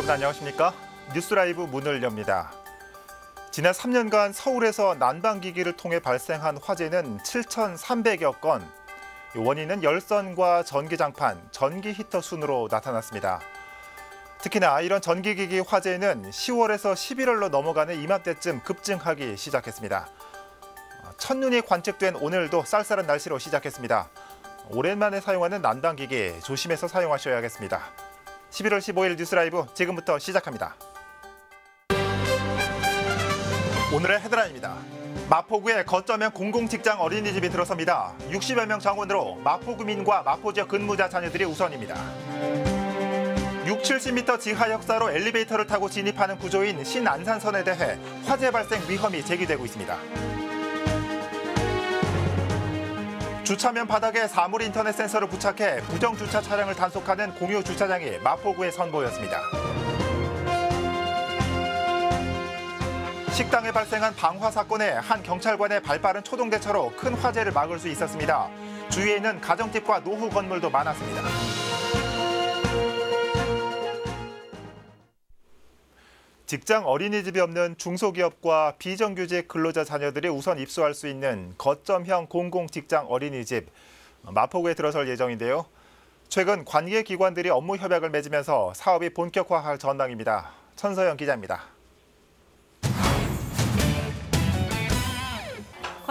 여러분 안녕하십니까? 뉴스라이브 문을 엽니다. 지난 3년간 서울에서 난방기기를 통해 발생한 화재는 7,300여 건. 원인은 열선과 전기장판, 전기 히터 순으로 나타났습니다. 특히나 이런 전기기기 화재는 10월에서 11월로 넘어가는 이맘때쯤 급증하기 시작했습니다. 첫눈이 관측된 오늘도 쌀쌀한 날씨로 시작했습니다. 오랜만에 사용하는 난방기기 조심해서 사용하셔야겠습니다. 11월 15일 뉴스라이브 지금부터 시작합니다. 오늘의 헤드라인입니다. 마포구에 거점형 공공직장 어린이집이 들어섭니다. 60여 명 정원으로 마포구민과 마포 지역 근무자 자녀들이 우선입니다. 6, 70m 지하 역사로 엘리베이터를 타고 진입하는 구조인 신안산선에 대해 화재 발생 위험이 제기되고 있습니다. 주차면 바닥에 사물 인터넷 센서를 부착해 부정 주차 차량을 단속하는 공유 주차장이 마포구에 선보였습니다. 식당에 발생한 방화 사건에 한 경찰관의 발빠른 초동 대처로 큰 화재를 막을 수 있었습니다. 주위에는 가정집과 노후 건물도 많았습니다. 직장 어린이집이 없는 중소기업과 비정규직 근로자 자녀들이 우선 입소할 수 있는 거점형 공공직장 어린이집, 마포구에 들어설 예정인데요. 최근 관계기관들이 업무 협약을 맺으면서 사업이 본격화할 전망입니다. 천서영 기자입니다.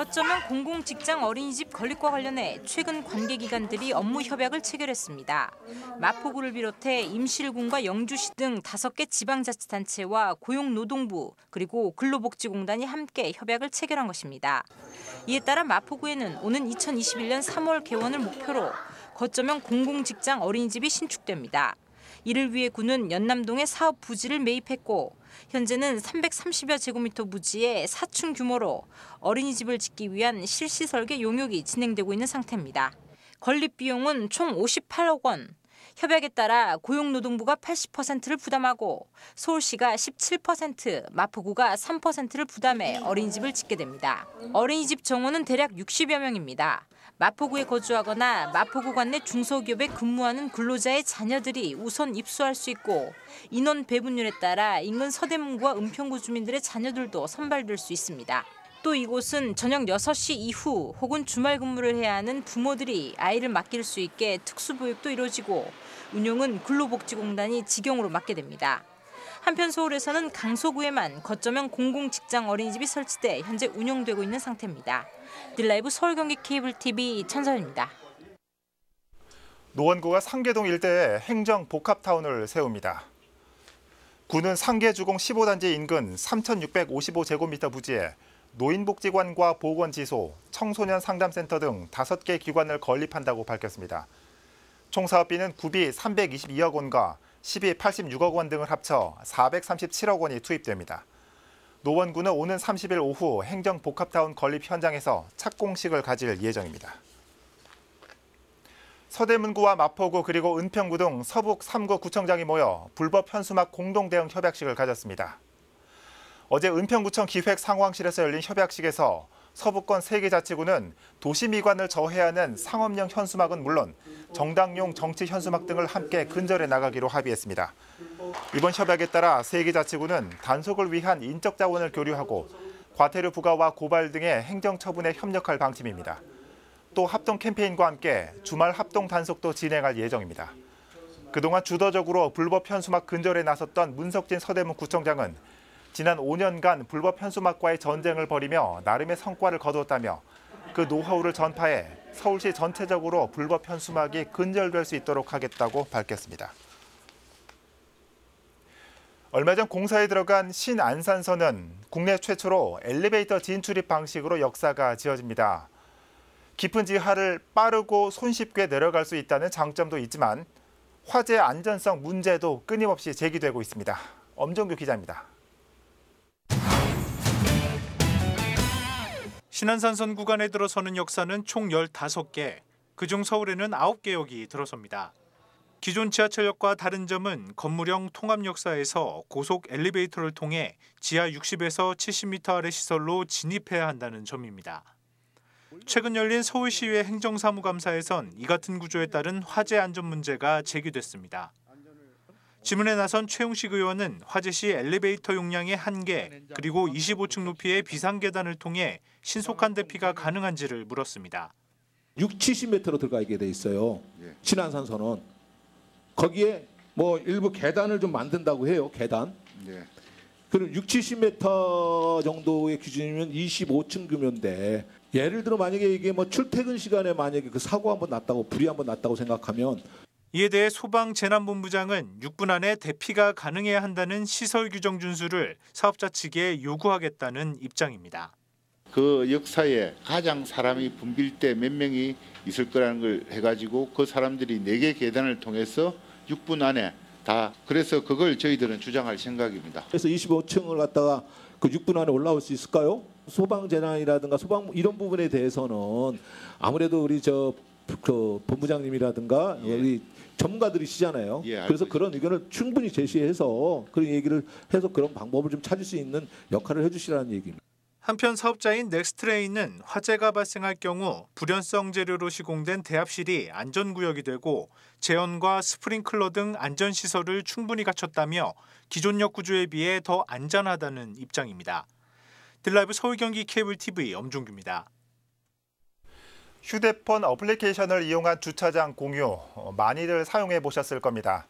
거점형 공공직장 어린이집 건립과 관련해 최근 관계기관들이 업무 협약을 체결했습니다. 마포구를 비롯해 임실군과 영주시 등 5개 지방자치단체와 고용노동부 그리고 근로복지공단이 함께 협약을 체결한 것입니다. 이에 따라 마포구에는 오는 2021년 3월 개원을 목표로 거점형 공공직장 어린이집이 신축됩니다. 이를 위해 구는 연남동에 사업 부지를 매입했고 현재는 330여 제곱미터 부지의 4층 규모로 어린이집을 짓기 위한 실시 설계 용역이 진행되고 있는 상태입니다. 건립 비용은 총 58억 원. 협약에 따라 고용노동부가 80%를 부담하고 서울시가 17%, 마포구가 3%를 부담해 어린이집을 짓게 됩니다. 어린이집 정원은 대략 60여 명입니다. 마포구에 거주하거나 마포구 관내 중소기업에 근무하는 근로자의 자녀들이 우선 입소할 수 있고 인원 배분율에 따라 인근 서대문구와 은평구 주민들의 자녀들도 선발될 수 있습니다. 또 이곳은 저녁 6시 이후 혹은 주말 근무를 해야 하는 부모들이 아이를 맡길 수 있게 특수보육도 이루어지고 운영은 근로복지공단이 직영으로 맡게 됩니다. 한편 서울에서는 강서구에만 거점형 공공직장 어린이집이 설치돼 현재 운영되고 있는 상태입니다. 딜라이브 서울 경기 케이블 TV 천서연입니다. 노원구가 상계동 일대에 행정 복합타운을 세웁니다. 구는 상계주공 15단지 인근 3,655제곱미터 부지에 노인복지관과 보건지소, 청소년 상담센터 등 5개 기관을 건립한다고 밝혔습니다. 총 사업비는 구비 322억 원과 시비 86억 원 등을 합쳐 437억 원이 투입됩니다. 노원구는 오는 30일 오후 행정복합타운 건립 현장에서 착공식을 가질 예정입니다. 서대문구와 마포구 그리고 은평구 등 서북 3구 구청장이 모여 불법 현수막 공동대응 협약식을 가졌습니다. 어제 은평구청 기획상황실에서 열린 협약식에서 서부권 3개 자치구는 도시미관을 저해하는 상업용 현수막은 물론 정당용 정치 현수막 등을 함께 근절해 나가기로 합의했습니다. 이번 협약에 따라 3개 자치구는 단속을 위한 인적 자원을 교류하고 과태료 부과와 고발 등의 행정처분에 협력할 방침입니다. 또 합동 캠페인과 함께 주말 합동 단속도 진행할 예정입니다. 그동안 주도적으로 불법 현수막 근절에 나섰던 문석진 서대문 구청장은 지난 5년간 불법 현수막과의 전쟁을 벌이며 나름의 성과를 거두었다며 그 노하우를 전파해 서울시 전체적으로 불법 현수막이 근절될 수 있도록 하겠다고 밝혔습니다. 얼마 전 공사에 들어간 신안산선은 국내 최초로 엘리베이터 진출입 방식으로 역사가 지어집니다. 깊은 지하를 빠르고 손쉽게 내려갈 수 있다는 장점도 있지만 화재 안전성 문제도 끊임없이 제기되고 있습니다. 엄정규 기자입니다. 신안산선 구간에 들어서는 역사는 총 15개, 그중 서울에는 9개역이 들어섭니다. 기존 지하철역과 다른 점은 건물형 통합 역사에서 고속 엘리베이터를 통해 지하 60에서 70m 아래 시설로 진입해야 한다는 점입니다. 최근 열린 서울시의회 행정사무감사에선 이 같은 구조에 따른 화재 안전 문제가 제기됐습니다. 질문에 나선 최웅식 의원은 화재시 엘리베이터 용량의 한계 그리고 25층 높이의 비상계단을 통해 신속한 대피가 가능한지를 물었습니다. 60-70m로 들어가게 돼 있어요. 신안산선은. 거기에 뭐 일부 계단을 좀 만든다고 해요. 계단. 그럼 60-70m 정도의 기준이면 25층 규모인데 예를 들어 만약에 이게 뭐 출퇴근 시간에 만약에 그 사고 한번 났다고 불이 한번 났다고 생각하면 이에 대해 소방재난본부장은 6분 안에 대피가 가능해야 한다는 시설 규정 준수를 사업자 측에 요구하겠다는 입장입니다. 그 역사에 가장 사람이 붐빌 때 몇 명이 있을 거라는 걸 해가지고 그 사람들이 4개 계단을 통해서 6분 안에 다 그래서 그걸 저희들은 주장할 생각입니다. 그래서 25층을 갖다가 그 6분 안에 올라올 수 있을까요? 소방재난이라든가 소방 이런 부분에 대해서는 아무래도 우리 그 본부장님이라든가 우리 전문가들이시잖아요. 그래서 그런 의견을 충분히 제시해서 그런 얘기를 해서 그런 방법을 좀 찾을 수 있는 역할을 해주시라는 얘기입니다. 한편 사업자인 넥스트레인은 화재가 발생할 경우 불연성 재료로 시공된 대합실이 안전구역이 되고 제연과 스프링클러 등 안전시설을 충분히 갖췄다며 기존역 구조에 비해 더 안전하다는 입장입니다. 딜라이브 서울 경기 케이블 TV 엄종규입니다. 휴대폰 어플리케이션을 이용한 주차장 공유 많이들 사용해 보셨을 겁니다.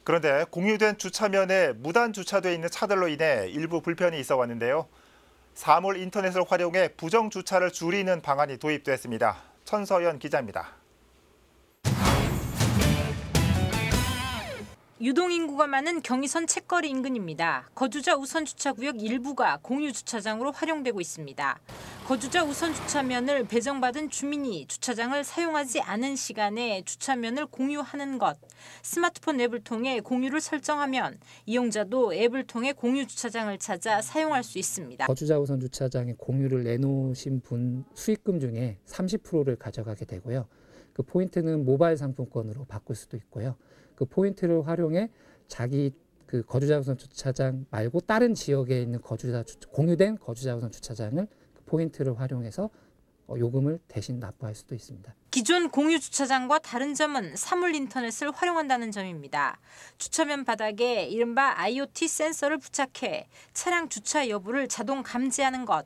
그런데 공유된 주차면에 무단 주차돼 있는 차들로 인해 일부 불편이 있어 왔는데요. 사물 인터넷을 활용해 부정 주차를 줄이는 방안이 도입됐습니다. 천서연 기자입니다. 유동인구가 많은 경의선 책거리 인근입니다. 거주자 우선 주차구역 일부가 공유 주차장으로 활용되고 있습니다. 거주자 우선 주차면을 배정받은 주민이 주차장을 사용하지 않은 시간에 주차면을 공유하는 것. 스마트폰 앱을 통해 공유를 설정하면 이용자도 앱을 통해 공유 주차장을 찾아 사용할 수 있습니다. 거주자 우선 주차장에 공유를 내놓으신 분 수익금 중에 30%를 가져가게 되고요. 그 포인트는 모바일 상품권으로 바꿀 수도 있고요. 그 포인트를 활용해 자기 그 거주자 우선 주차장 말고 다른 지역에 있는 공유된 거주자 우선 주차장을 그 포인트를 활용해서 요금을 대신 납부할 수도 있습니다. 기존 공유 주차장과 다른 점은 사물 인터넷을 활용한다는 점입니다. 주차면 바닥에 이른바 IoT 센서를 부착해 차량 주차 여부를 자동 감지하는 것.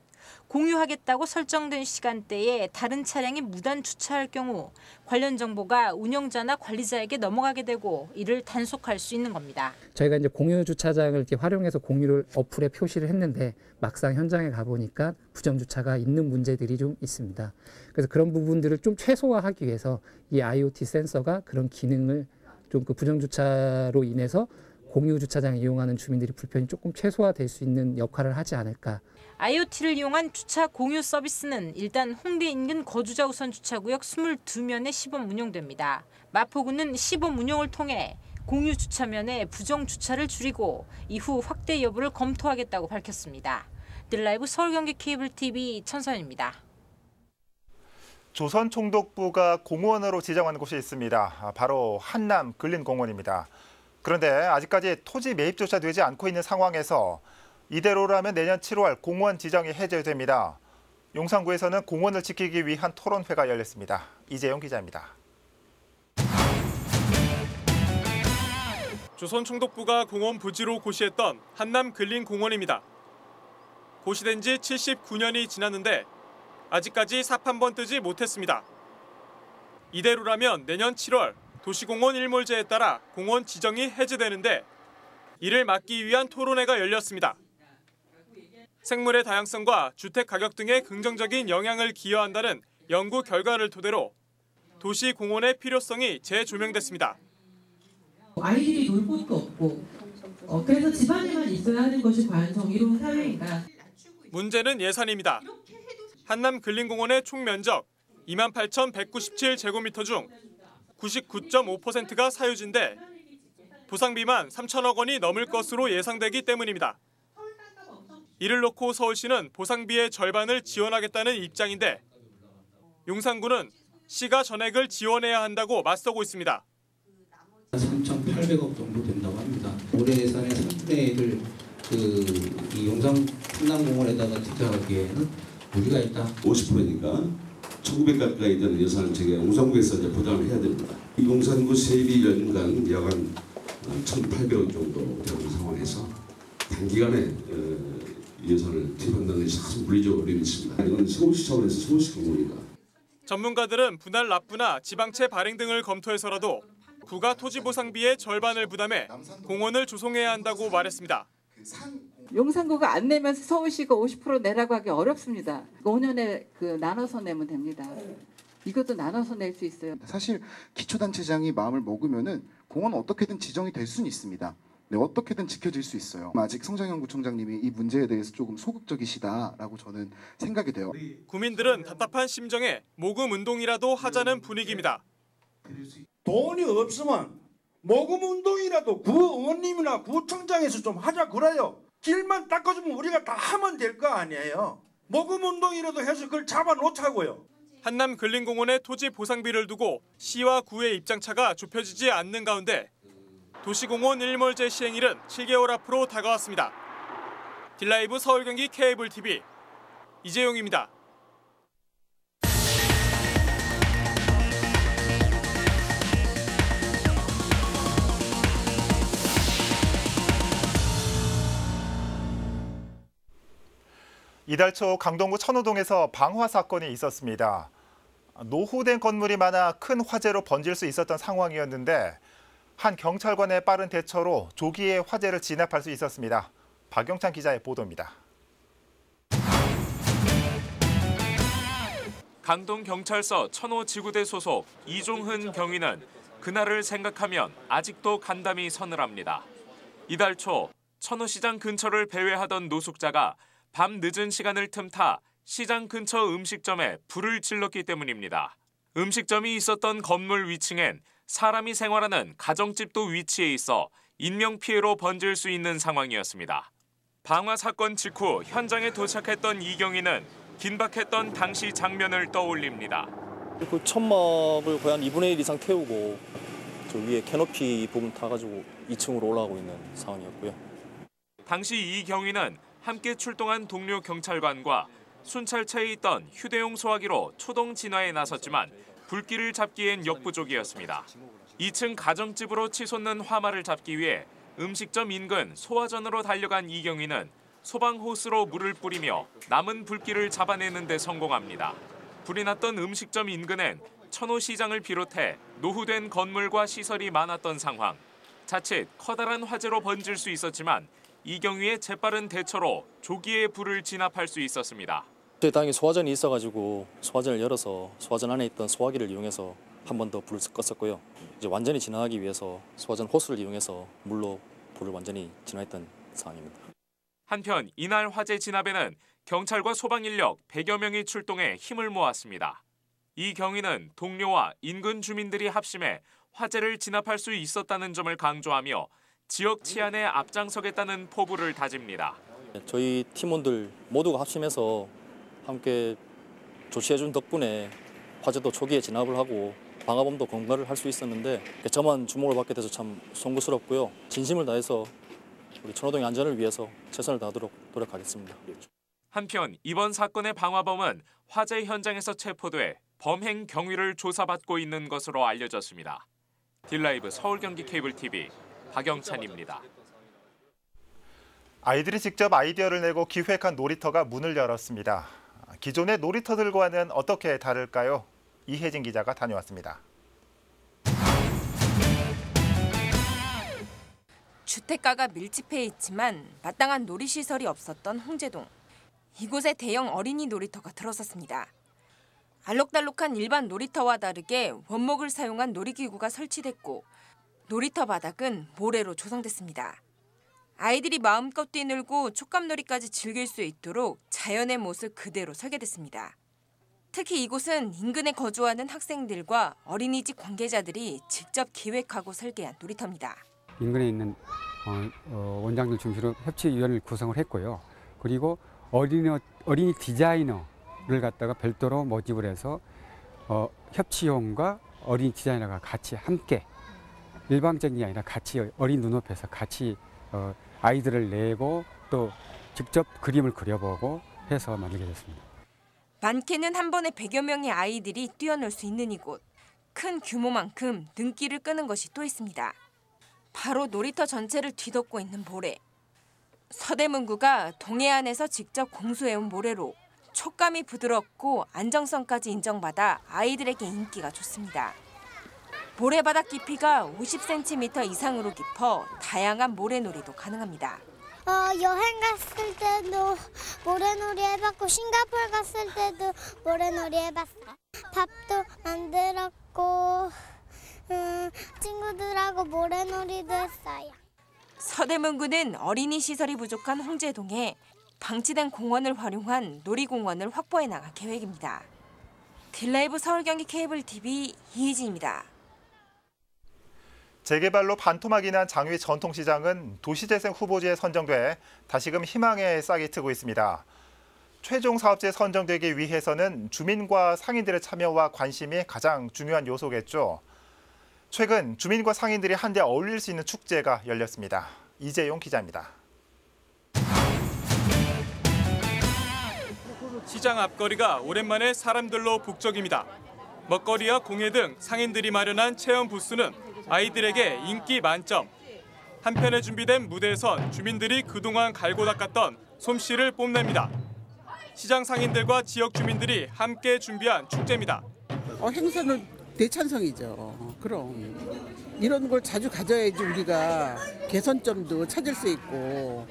공유하겠다고 설정된 시간대에 다른 차량이 무단 주차할 경우 관련 정보가 운영자나 관리자에게 넘어가게 되고 이를 단속할 수 있는 겁니다. 저희가 이제 공유 주차장을 이렇게 활용해서 공유를 어플에 표시를 했는데 막상 현장에 가보니까 부정 주차가 있는 문제들이 좀 있습니다. 그래서 그런 부분들을 좀 최소화하기 위해서 이 IoT 센서가 그런 기능을 좀 그 부정 주차로 인해서 공유 주차장을 이용하는 주민들이 불편이 조금 최소화될 수 있는 역할을 하지 않을까. IoT를 이용한 주차 공유 서비스는 일단 홍대 인근 거주자 우선 주차구역 22면에 시범 운영됩니다. 마포구는 시범 운영을 통해 공유 주차면에 부정 주차를 줄이고 이후 확대 여부를 검토하겠다고 밝혔습니다. 딜라이브 서울 경기 케이블 TV 천서연입니다. 조선총독부가 공원으로 지정한 곳이 있습니다. 바로 한남 근린공원입니다. 그런데 아직까지 토지 매입조차 되지 않고 있는 상황에서 이대로라면 내년 7월 공원 지정이 해제됩니다. 용산구에서는 공원을 지키기 위한 토론회가 열렸습니다. 이재용 기자입니다. 조선총독부가 공원 부지로 고시했던 한남 근린공원입니다. 고시된 지 79년이 지났는데 아직까지 삽 한 번 뜨지 못했습니다. 이대로라면 내년 7월 도시공원 일몰제에 따라 공원 지정이 해제되는데 이를 막기 위한 토론회가 열렸습니다. 생물의 다양성과 주택 가격 등의 긍정적인 영향을 기여한다는 연구 결과를 토대로 도시공원의 필요성이 재조명됐습니다. 아이들이 놀 곳도 없고 그래서 집안에만 있어야 하는 것이 과연 정의로운 사회인가. 문제는 예산입니다. 한남 근린공원의 총 면적 28,197제곱미터 중 99.5%가 사유지인데 보상비만 3천억 원이 넘을 것으로 예상되기 때문입니다. 이를 놓고 서울시는 보상비의 절반을 지원하겠다는 입장인데 용산구는 시가 전액을 지원해야 한다고 맞서고 있습니다. 3,800억 정도 된다고 합니다. 올해 예산의 3분의 1을 이 용산 한남공원에다가 투자하기에는 우리가 일단 50%니까 1,900 가까이 되는 예산을 저희가 용산구에서 이제 부담을 해야 됩니다. 이 용산구 세비 연간 야간 1,800억 정도 되는 상황에서 단기간에 예산을 투입한다는 것이 참 물리적 어려움이 있습니다. 이건 서울시 차원에서 서울시 공무원이다. 전문가들은 분할 납부나 지방채 발행 등을 검토해서라도 부가 토지보상비의 절반을 부담해 공원을 조성해야 한다고 말했습니다. 용산구가 안 내면서 서울시가 50% 내라고 하기 어렵습니다. 5년에 나눠서 내면 됩니다. 이것도 나눠서 낼 수 있어요. 사실 기초단체장이 마음을 먹으면은 공원은 어떻게든 지정이 될 수는 있습니다. 네, 어떻게든 지켜질 수 있어요. 아직 성장현 구청장님이 이 문제에 대해서 조금 소극적이시다라고 저는 생각이 돼요. 구민들은 답답한 심정에 모금 운동이라도 하자는 분위기입니다. 돈이 없으면 모금 운동이라도 구 의원님이나 구청장에서 좀 하자 그래요. 길만 닦아주면 우리가 다 하면 될 거 아니에요. 모금 운동이라도 해서 그걸 잡아놓자고요. 한남 근린공원의 토지 보상비를 두고 시와 구의 입장차가 좁혀지지 않는 가운데 도시공원 일몰제 시행일은 7개월 앞으로 다가왔습니다. 딜라이브 서울 경기 케이블 TV 이재용입니다. 이달 초 강동구 천호동에서 방화 사건이 있었습니다. 노후된 건물이 많아 큰 화재로 번질 수 있었던 상황이었는데 한 경찰관의 빠른 대처로 조기에 화재를 진압할 수 있었습니다. 박영찬 기자의 보도입니다. 강동경찰서 천호지구대 소속 이종흔 경위는 그날을 생각하면 아직도 간담이 서늘합니다. 이달 초 천호시장 근처를 배회하던 노숙자가 밤 늦은 시간을 틈타 시장 근처 음식점에 불을 질렀기 때문입니다. 음식점이 있었던 건물 위층엔 사람이 생활하는 가정집도 위치해 있어 인명피해로 번질 수 있는 상황이었습니다. 방화 사건 직후 현장에 도착했던 이경희는 긴박했던 당시 장면을 떠올립니다. 그 천막을 거의 한 2분의 1 이상 태우고 저 위에 캐노피 부분 타가지고 2층으로 올라가고 있는 상황이었고요. 당시 이경희는 함께 출동한 동료 경찰관과 순찰차에 있던 휴대용 소화기로 초동 진화에 나섰지만 불길을 잡기엔 역부족이었습니다. 2층 가정집으로 치솟는 화마를 잡기 위해 음식점 인근 소화전으로 달려간 이경희는 소방호스로 물을 뿌리며 남은 불길을 잡아내는 데 성공합니다. 불이 났던 음식점 인근엔 천호시장을 비롯해 노후된 건물과 시설이 많았던 상황. 자칫 커다란 화재로 번질 수 있었지만 이경희의 재빠른 대처로 조기에 불을 진압할 수 있었습니다. 저희 당에 소화전이 있어가지고 소화전을 열어서 소화전 안에 있던 소화기를 이용해서 한 번 더 불을 껐었고요. 이제 완전히 진화하기 위해서 소화전 호스를 이용해서 물로 불을 완전히 진화했던 상황입니다. 한편 이날 화재 진압에는 경찰과 소방 인력 100여 명이 출동해 힘을 모았습니다. 이 경위는 동료와 인근 주민들이 합심해 화재를 진압할 수 있었다는 점을 강조하며 지역 치안에 앞장서겠다는 포부를 다집니다. 저희 팀원들 모두가 합심해서 함께 조치해준 덕분에 화재도 초기에 진압을 하고 방화범도 검거를 할 수 있었는데 저만 주목을 받게 돼서 참 송구스럽고요. 진심을 다해서 우리 천호동의 안전을 위해서 최선을 다하도록 노력하겠습니다. 한편 이번 사건의 방화범은 화재 현장에서 체포돼 범행 경위를 조사받고 있는 것으로 알려졌습니다. 딜라이브 서울 경기 케이블 TV 박영찬입니다. 아이들이 직접 아이디어를 내고 기획한 놀이터가 문을 열었습니다. 기존의 놀이터들과는 어떻게 다를까요? 이혜진 기자가 다녀왔습니다. 주택가가 밀집해 있지만 마땅한 놀이시설이 없었던 홍제동. 이곳에 대형 어린이 놀이터가 들어섰습니다. 알록달록한 일반 놀이터와 다르게 원목을 사용한 놀이기구가 설치됐고 놀이터 바닥은 모래로 조성됐습니다. 아이들이 마음껏 뛰놀고 촉감놀이까지 즐길 수 있도록 자연의 모습 그대로 설계됐습니다. 특히 이곳은 인근에 거주하는 학생들과 어린이집 관계자들이 직접 기획하고 설계한 놀이터입니다. 인근에 있는 원장들 중심으로 협치위원회를 구성을 했고요. 그리고 어린이 디자이너를 갖다가 별도로 모집을 해서 협치위원과 어린이 디자이너가 같이 함께 일방적인 게 아니라 같이 어린 눈높이에서 같이 아이들을 내고 또 직접 그림을 그려보고 해서 만들게 됐습니다. 많게는 한 번에 100여 명의 아이들이 뛰어놀 수 있는 이곳. 큰 규모만큼 눈길을 끄는 것이 또 있습니다. 바로 놀이터 전체를 뒤덮고 있는 모래. 서대문구가 동해안에서 직접 공수해온 모래로 촉감이 부드럽고 안정성까지 인정받아 아이들에게 인기가 좋습니다. 모래바닥 깊이가 50cm 이상으로 깊어 다양한 모래놀이도 가능합니다. 여행 갔을 때도 모래놀이 해봤고 싱가포르 갔을 때도 모래놀이 해봤어. 밥도 만들었고 친구들하고 모래놀이도 했어요. 서대문구는 어린이 시설이 부족한 홍제동에 방치된 공원을 활용한 놀이공원을 확보해 나갈 계획입니다. 딜라이브 서울경기 케이블 TV 이혜진입니다. 재개발로 반토막이 난 장위 전통시장은 도시재생 후보지에 선정돼 다시금 희망의 싹이 트고 있습니다. 최종 사업지에 선정되기 위해서는 주민과 상인들의 참여와 관심이 가장 중요한 요소겠죠. 최근 주민과 상인들이 한데 어울릴 수 있는 축제가 열렸습니다. 이재용 기자입니다. 시장 앞거리가 오랜만에 사람들로 북적입니다. 먹거리와 공예 등 상인들이 마련한 체험 부스는 아이들에게 인기 만점. 한편에 준비된 무대에선 주민들이 그동안 갈고 닦았던 솜씨를 뽐냅니다. 시장 상인들과 지역 주민들이 함께 준비한 축제입니다. 행사는 대찬성이죠. 그럼 이런 걸 자주 가져야지 우리가 개선점도 찾을 수 있고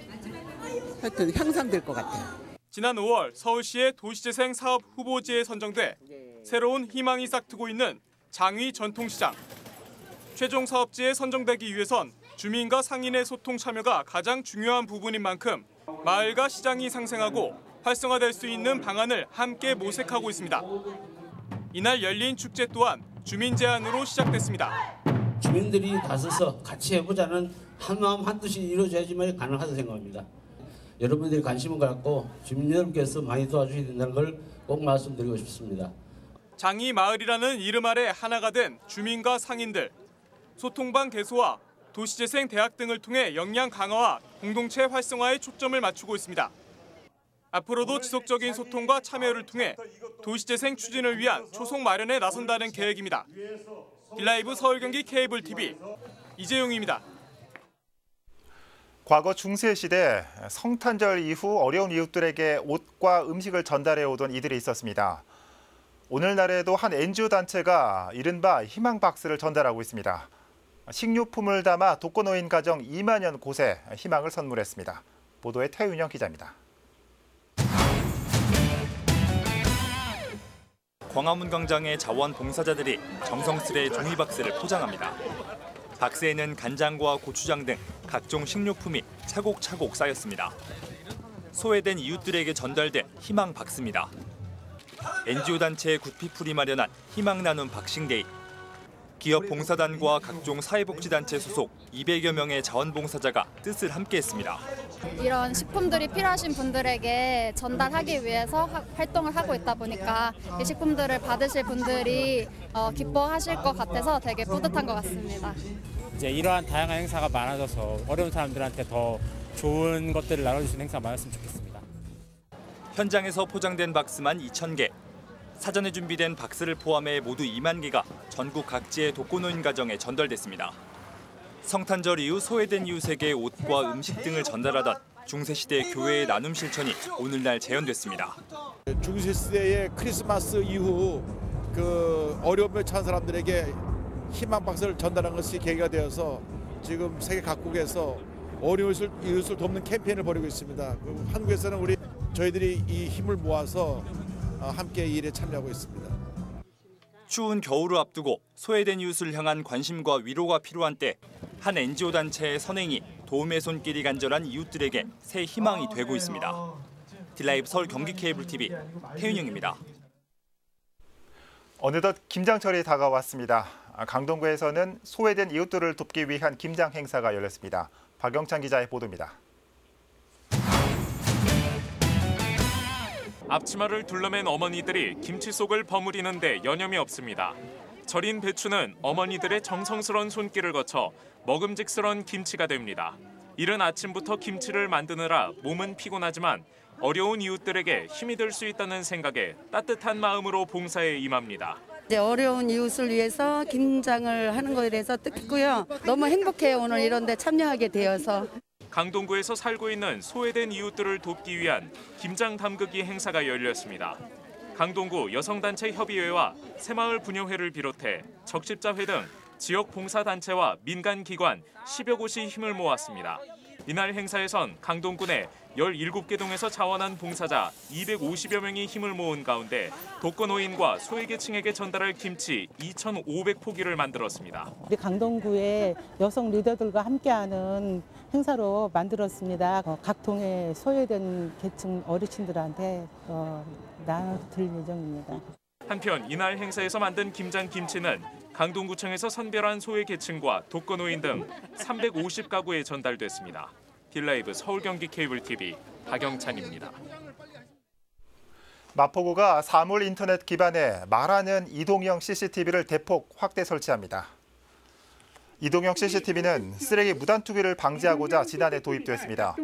하여튼 향상될 것 같아요. 지난 5월 서울시의 도시재생 사업 후보지에 선정돼 새로운 희망이 싹트고 있는 장위 전통시장. 최종 사업지에 선정되기 위해선 주민과 상인의 소통 참여가 가장 중요한 부분인 만큼 마을과 시장이 상생하고 활성화될 수 있는 방안을 함께 모색하고 있습니다. 이날 열린 축제 또한 주민 제안으로 시작됐습니다. 주민들이 나서서 같이 해보자는 한마음 한뜻이 이루어져야지만 가능하다고 생각합니다. 여러분들이 관심을 갖고 주민 여러분께서 많이 도와주셔야 된다는 걸 꼭 말씀드리고 싶습니다. 장위 마을이라는 이름 아래 하나가 된 주민과 상인들. 소통방 개소와 도시재생 대학 등을 통해 역량 강화와 공동체 활성화에 초점을 맞추고 있습니다. 앞으로도 지속적인 소통과 참여를 통해 도시재생 추진을 위한 초속 마련에 나선다는 계획입니다. 딜라이브 서울경기 케이블 TV 이재용입니다. 과거 중세시대 성탄절 이후 어려운 이웃들에게 옷과 음식을 전달해 오던 이들이 있었습니다. 오늘날에도 한 NGO 단체가 이른바 희망박스를 전달하고 있습니다. 식료품을 담아 독거노인 가정 2만여 곳에 희망을 선물했습니다. 보도에 태윤영 기자입니다. 광화문 광장의 자원봉사자들이 정성스레 종이박스를 포장합니다. 박스에는 간장과 고추장 등 각종 식료품이 차곡차곡 쌓였습니다. 소외된 이웃들에게 전달된 희망박스입니다. NGO 단체 굿피플이 마련한 희망 나눔 박싱데이. 기업 봉사단과 각종 사회복지단체 소속 200여 명의 자원봉사자가 뜻을 함께했습니다. 이런 식품들이 필요하신 분들에게 전달하기 위해서 활동을 하고 있다 보니까 이 식품들을 받으실 분들이 기뻐하실 것 같아서 되게 뿌듯한 것 같습니다. 이제 이러한 다양한 행사가 많아져서 어려운 사람들한테 더 좋은 것들을 나눠줄 수 있는 행사가 많았으면 좋겠습니다. 현장에서 포장된 박스만 2,000개. 사전에 준비된 박스를 포함해 모두 2만 개가 전국 각지의 독거노인 가정에 전달됐습니다. 성탄절 이후 소외된 이웃에게 옷과 음식 등을 전달하던 중세시대 교회의 나눔 실천이 오늘날 재현됐습니다. 중세시대의 크리스마스 이후 어려움에 처한 사람들에게 희망 박스를 전달한 것이 계기가 되어서 지금 세계 각국에서 어려운 이웃을 돕는 캠페인을 벌이고 있습니다. 한국에서는 저희들이 이 힘을 모아서 함께 이 일에 참여하고 있습니다. 추운 겨울을 앞두고 소외된 이웃을 향한 관심과 위로가 필요한 때 한 NGO 단체의 선행이 도움의 손길이 간절한 이웃들에게 새 희망이 되고 있습니다. 딜라이브 서울 경기 케이블 TV 태윤영입니다. 어느덧 김장철이 다가왔습니다. 강동구에서는 소외된 이웃들을 돕기 위한 김장 행사가 열렸습니다. 박영찬 기자의 보도입니다. 앞치마를 둘러맨 어머니들이 김치 속을 버무리는 데 여념이 없습니다. 절인 배추는 어머니들의 정성스러운 손길을 거쳐 먹음직스러운 김치가 됩니다. 이른 아침부터 김치를 만드느라 몸은 피곤하지만 어려운 이웃들에게 힘이 될 수 있다는 생각에 따뜻한 마음으로 봉사에 임합니다. 이제 어려운 이웃을 위해서 김장을 하는 거에 대해서 뜻깊고요. 너무 행복해요. 오늘 이런 데 참여하게 되어서. 강동구에서 살고 있는 소외된 이웃들을 돕기 위한 김장 담그기 행사가 열렸습니다. 강동구 여성단체 협의회와 새마을 분여회를 비롯해 적십자회 등 지역 봉사단체와 민간기관 10여 곳이 힘을 모았습니다. 이날 행사에선 강동구 내 17개 동에서 자원한 봉사자 250여 명이 힘을 모은 가운데 독거노인과 소외계층에게 전달할 김치 2,500포기를 만들었습니다. 우리 강동구의 여성 리더들과 함께하는 행사로 만들었습니다. 각 동의 소외된 계층 어르신들한테 나눠드릴 예정입니다. 한편 이날 행사에서 만든 김장 김치는 강동구청에서 선별한 소외계층과 독거노인 등 350가구에 전달됐습니다. 딜라이브 서울경기 케이블TV 박영찬입니다. 마포구가 사물 인터넷 기반의 말하는 이동형 CCTV를 대폭 확대 설치합니다. 이동형 CCTV는 쓰레기 무단 투기를 방지하고자 지난해 도입되었습니다.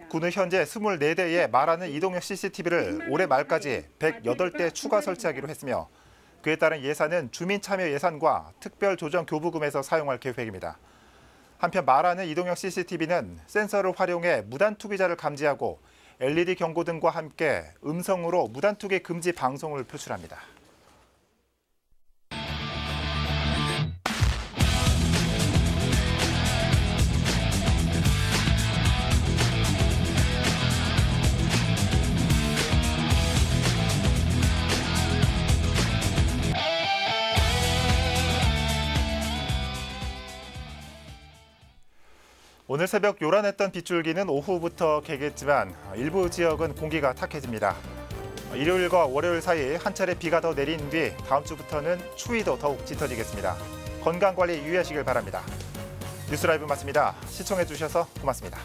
구는 현재 24대의 말하는 이동형 CCTV를 올해 말까지 108대 추가 설치하기로 했으며 그에 따른 예산은 주민 참여 예산과 특별 조정 교부금에서 사용할 계획입니다. 한편 말하는 이동형 CCTV는 센서를 활용해 무단 투기자를 감지하고 LED 경고 등과 함께 음성으로 무단 투기 금지 방송을 표출합니다. 오늘 새벽 요란했던 빗줄기는 오후부터 개겠지만 일부 지역은 공기가 탁해집니다. 일요일과 월요일 사이 한 차례 비가 더 내린 뒤 다음 주부터는 추위도 더욱 짙어지겠습니다. 건강관리 유의하시길 바랍니다. 뉴스라이브 마칩니다. 시청해주셔서 고맙습니다.